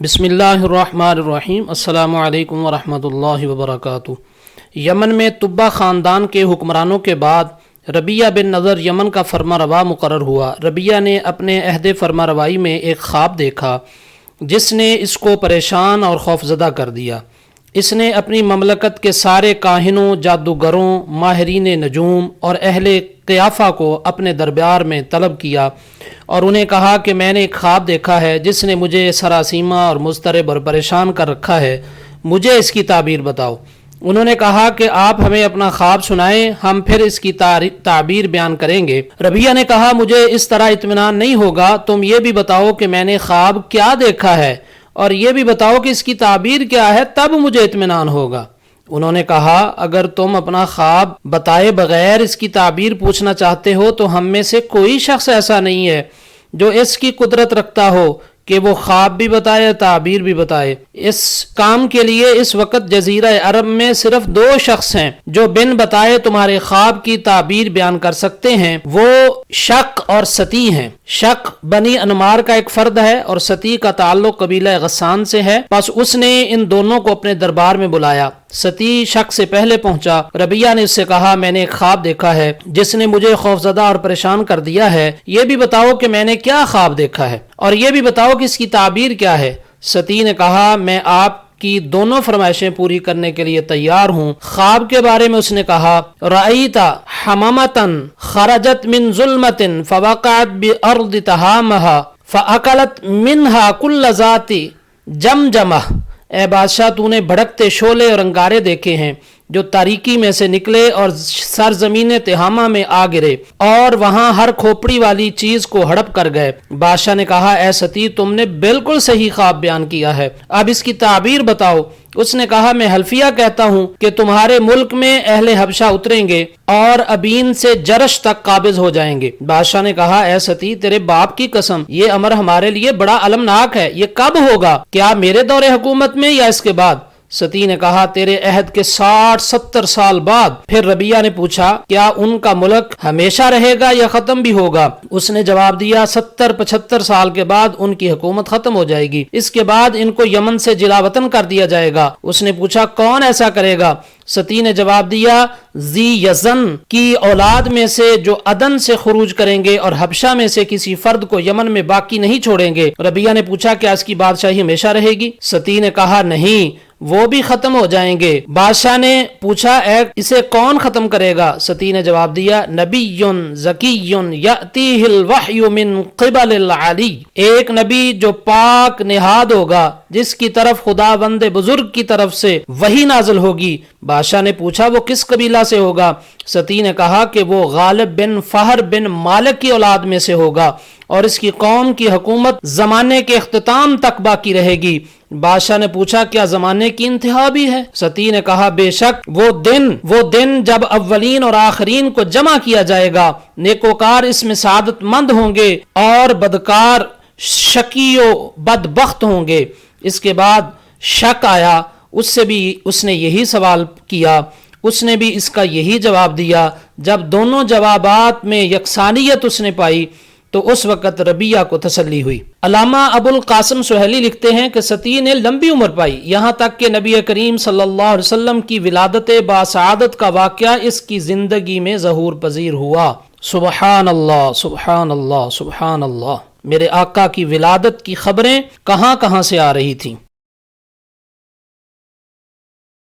بسم اللہ الرحمن الرحیم۔ السلام علیکم ورحمۃ اللہ وبرکاتہ۔ یمن میں تبہ خاندان کے حکمرانوں کے بعد ربیہ بن نضر یمن کا فرما روا مقرر ہوا۔ ربیہ نے اپنے عہد فرما روائی میں ایک خواب دیکھا جس نے اس کو پریشان اور خوفزدہ کر دیا۔ اس نے اپنی مملکت کے سارے کاہنوں، جادوگروں، ماہرین نجوم اور اہل قیافہ کو اپنے دربار میں طلب کیا اور انہیں کہا کہ میں نے ایک خواب دیکھا ہے جس نے مجھے سراسیمہ اور مضطرب اور پریشان کر رکھا ہے، مجھے اس کی تعبیر بتاؤ۔ انہوں نے کہا کہ آپ ہمیں اپنا خواب سنائیں، ہم پھر اس کی تعبیر بیان کریں گے۔ ربیہ نے کہا مجھے اس طرح اطمینان نہیں ہوگا، تم یہ بھی بتاؤ کہ میں نے خواب کیا دیکھا ہے اور یہ بھی بتاؤ کہ اس کی تعبیر کیا ہے، تب مجھے اطمینان ہوگا۔ انہوں نے کہا اگر تم اپنا خواب بتائے بغیر اس کی تعبیر پوچھنا چاہتے ہو تو ہم میں سے کوئی شخص ایسا نہیں ہے جو اس کی قدرت رکھتا ہو کہ وہ خواب بھی بتائے، تعبیر بھی بتائے۔ اس کام کے لیے اس وقت جزیرہ عرب میں صرف 2 شخص ہیں جو بن بتائے تمہارے خواب کی تعبیر بیان کر سکتے ہیں، وہ شق اور ستی ہیں۔ شق بنی انمار کا ایک فرد ہے اور ستی کا تعلق قبیلہ غسان سے ہے، پس اس نے ان دونوں کو اپنے دربار میں بلایا۔ ستی شق سے پہلے پہنچا۔ ربیہ نے اس سے کہا میں نے ایک خواب دیکھا ہے جس نے مجھے خوفزدہ اور پریشان کر دیا ہے، یہ بھی بتاؤ کہ میں نے کیا خواب دیکھا ہے اور یہ بھی بتاؤ کہ اس کی تعبیر کیا ہے۔ ستی نے کہا میں آپ کی دونوں فرمائشیں پوری کرنے کے لیے تیار ہوں۔ خواب کے بارے میں اس نے کہا رأیت حمامتن خرجت من ظلمت فوقعت بأرض تہامها فأکلت منها كل ذات جمجمہ۔ اے بادشاہ تو نے بھڑکتے شعلے اور انگارے دیکھے ہیں جو تاریکی میں سے نکلے اور سرزمین تہامہ میں آ گرے اور وہاں ہر کھوپڑی والی چیز کو ہڑپ کر گئے۔ بادشاہ نے کہا اے ستی تم نے بالکل صحیح خواب بیان کیا ہے، اب اس کی تعبیر بتاؤ۔ اس نے کہا میں حلفیہ کہتا ہوں کہ تمہارے ملک میں اہل حبشہ اتریں گے اور ابین سے جرش تک قابض ہو جائیں گے۔ بادشاہ نے کہا اے ستی تیرے باپ کی قسم یہ امر ہمارے لیے بڑا المناک ہے، یہ کب ہوگا؟ کیا میرے دور حکومت میں یا اس کے بعد؟ ستی نے کہا تیرے عہد کے 60-70 سال بعد۔ پھر ربیہ نے پوچھا کیا ان کا ملک ہمیشہ رہے گا یا ختم بھی ہوگا؟ اس نے جواب دیا 70-75 سال کے بعد ان کی حکومت ختم ہو جائے گی، اس کے بعد ان کو یمن سے جلا وطن کر دیا جائے گا۔ اس نے پوچھا کون ایسا کرے گا؟ ستی نے جواب دیا ذی یزن کی اولاد میں سے جو عدن سے خروج کریں گے اور حبشہ میں سے کسی فرد کو یمن میں باقی نہیں چھوڑیں گے۔ ربیہ نے پوچھا کیا اس کی بادشاہی ہمیشہ رہے گی؟ ستی نے کہا نہیں، وہ بھی ختم ہو جائیں گے۔ بادشاہ نے پوچھا اسے کون ختم کرے گا؟ ستی نے جواب دیا نبی ذکی یأتیہ الوحی من قبل العلی، ایک نبی جو پاک نہاد ہوگا جس کی طرف خدا بند بزرگ کی طرف سے وحی نازل ہوگی۔ بادشاہ نے پوچھا وہ کس قبیلہ سے ہوگا؟ ستی نے کہا کہ وہ غالب بن فہر بن مالک کی اولاد میں سے ہوگا اور اس کی قوم کی حکومت زمانے کے اختتام تک باقی رہے گی۔ بادشاہ نے پوچھا کیا زمانے کی انتہا بھی ہے؟ ستی نے کہا بے شک وہ دن جب اولین اور آخرین کو جمع کیا جائے گا، نیکوکار اس میں سعادت مند ہوں گے اور بدکار شقی و بدبخت ہوں گے۔ اس کے بعد شک آیا، اس نے یہی سوال کیا، اس نے بھی اس کا یہی جواب دیا۔ جب دونوں جوابات میں یکسانیت اس نے پائی تو اس وقت ربیہ کو تسلی ہوئی۔ علامہ ابو القاسم سہیلی لکھتے ہیں کہ ستی نے لمبی عمر پائی، یہاں تک کہ نبی کریم صلی اللہ علیہ وسلم کی ولادت باسعادت کا واقعہ اس کی زندگی میں ظہور پذیر ہوا۔ سبحان اللہ سبحان اللہ سبحان اللہ۔ میرے آقا کی ولادت کی خبریں کہاں کہاں سے آ رہی تھیں۔